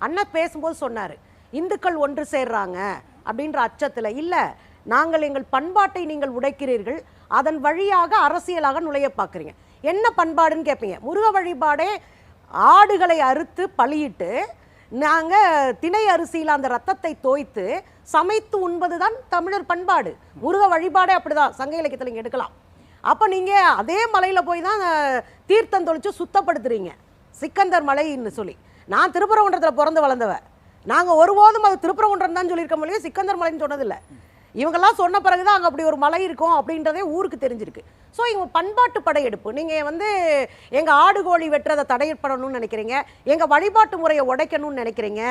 அண்ணன் பேசும்போது சொன்னார், இந்துக்கள் ஒன்று சேர்றாங்க அப்படின்ற அச்சத்தில் இல்லை, நாங்கள் எங்கள் பண்பாட்டை நீங்கள் உடைக்கிறீர்கள், அதன் வழியாக அரசியலாக நுழைய பார்க்குறீங்க. என்ன பண்பாடுன்னு கேட்பீங்க. முருக வழிபாடே ஆடுகளை அறுத்து பலியிட்டு நாங்கள் திணை அரிசியில் அந்த ரத்தத்தை தோய்த்து சமைத்து உண்பது தான் தமிழர் பண்பாடு. முருக வழிபாடே அப்படிதான், சங்க இலக்கியத்தில் நீங்கள் எடுக்கலாம். அப்போ நீங்கள் அதே மலையில் போய் தான் தீர்த்தம் தொளிச்சு சுத்தப்படுத்துறீங்க, சிக்கந்தர் மலைன்னு சொல்லி. நான் திருப்பரங்குன்றத்தில் பிறந்து வளர்ந்தவ, நாங்கள் ஒருபோதும் அது திருப்பரங்குன்றம் தான் சொல்லியிருக்க முடியும், சிக்கந்தர் மலைன்னு சொன்னதில்லை. இவங்கெல்லாம் சொன்ன பிறகுதான் அங்கே அப்படி ஒரு மலை இருக்கும் அப்படின்றதே ஊருக்கு தெரிஞ்சிருக்கு. ஸோ இவங்க பண்பாட்டு படையெடுப்பு. நீங்கள் வந்து எங்கள் ஆடு கோழி வெட்டுறதை தடைப்படணும்னு நினைக்கிறீங்க, எங்கள் வழிபாட்டு முறையை உடைக்கணும்னு நினைக்கிறீங்க,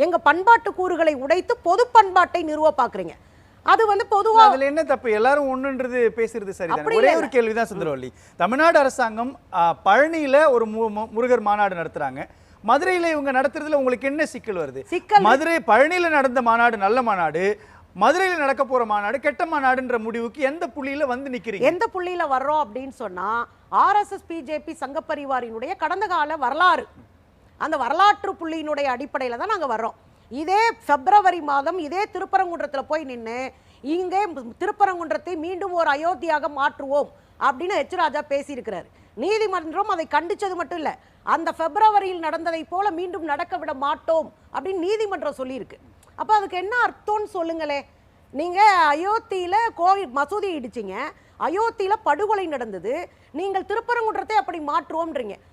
எங்கள் பண்பாட்டு கூறுகளை உடைத்து பொது பண்பாட்டை நிறுவ பார்க்குறீங்க. அது வந்து பொதுவாக அதில் என்ன தப்பு? எல்லாரும் ஒன்றுன்றது பேசுறது சரிதான். ஒரே ஒரு கேள்விதான் சுந்தரவள்ளி. தமிழ்நாடு அரசாங்கம் பழனியில் ஒரு முருகர் மாநாடு நடத்துகிறாங்க, மதுரையில் இவங்க நடத்துறதுல உங்களுக்கு என்ன சிக்கல் வருது? மதுரை பழனியில் நடந்த மாநாடு நல்ல மாநாடு, மதுரையில் நடக்க போற மாநாடு கெட்ட மாநாடுன்ற முடிவுக்கு எந்த புள்ளியில வந்து நிக்கிறீங்க? எந்த புள்ளியில வர்றோம் அப்படின்னு சொன்னா, ஆர்எஸ்எஸ் பிஜேபி சங்க பரிவாரினுடைய கடந்த கால வரலாறு, அந்த வரலாற்று புள்ளியினுடைய அடிப்படையில் தான் நாங்கள் வர்றோம். இதே பிப்ரவரி மாதம் இதே திருப்பரங்குன்றத்தில் போய் நின்று இங்கே திருப்பரங்குன்றத்தை மீண்டும் ஒரு அயோத்தியாக மாற்றுவோம் அப்படின்னு எச் ராஜா பேசியிருக்கிறார். நீதிமன்றம் அதை கண்டிச்சது மட்டும் இல்லை, அந்த பிப்ரவரியில் நடந்ததை போல மீண்டும் நடக்க விட மாட்டோம் அப்படின்னு நீதிமன்றம் சொல்லியிருக்கு. அப்போ அதுக்கு என்ன அர்த்தம்னு சொல்லுங்களே. நீங்கள் அயோத்தியில் கோவில் மசூதி இடிச்சிங்க, அயோத்தியில் படுகொலை நடந்தது, நீங்கள் திருப்பரங்குன்றத்தை அப்படி மாற்றுவோம்ன்றீங்க.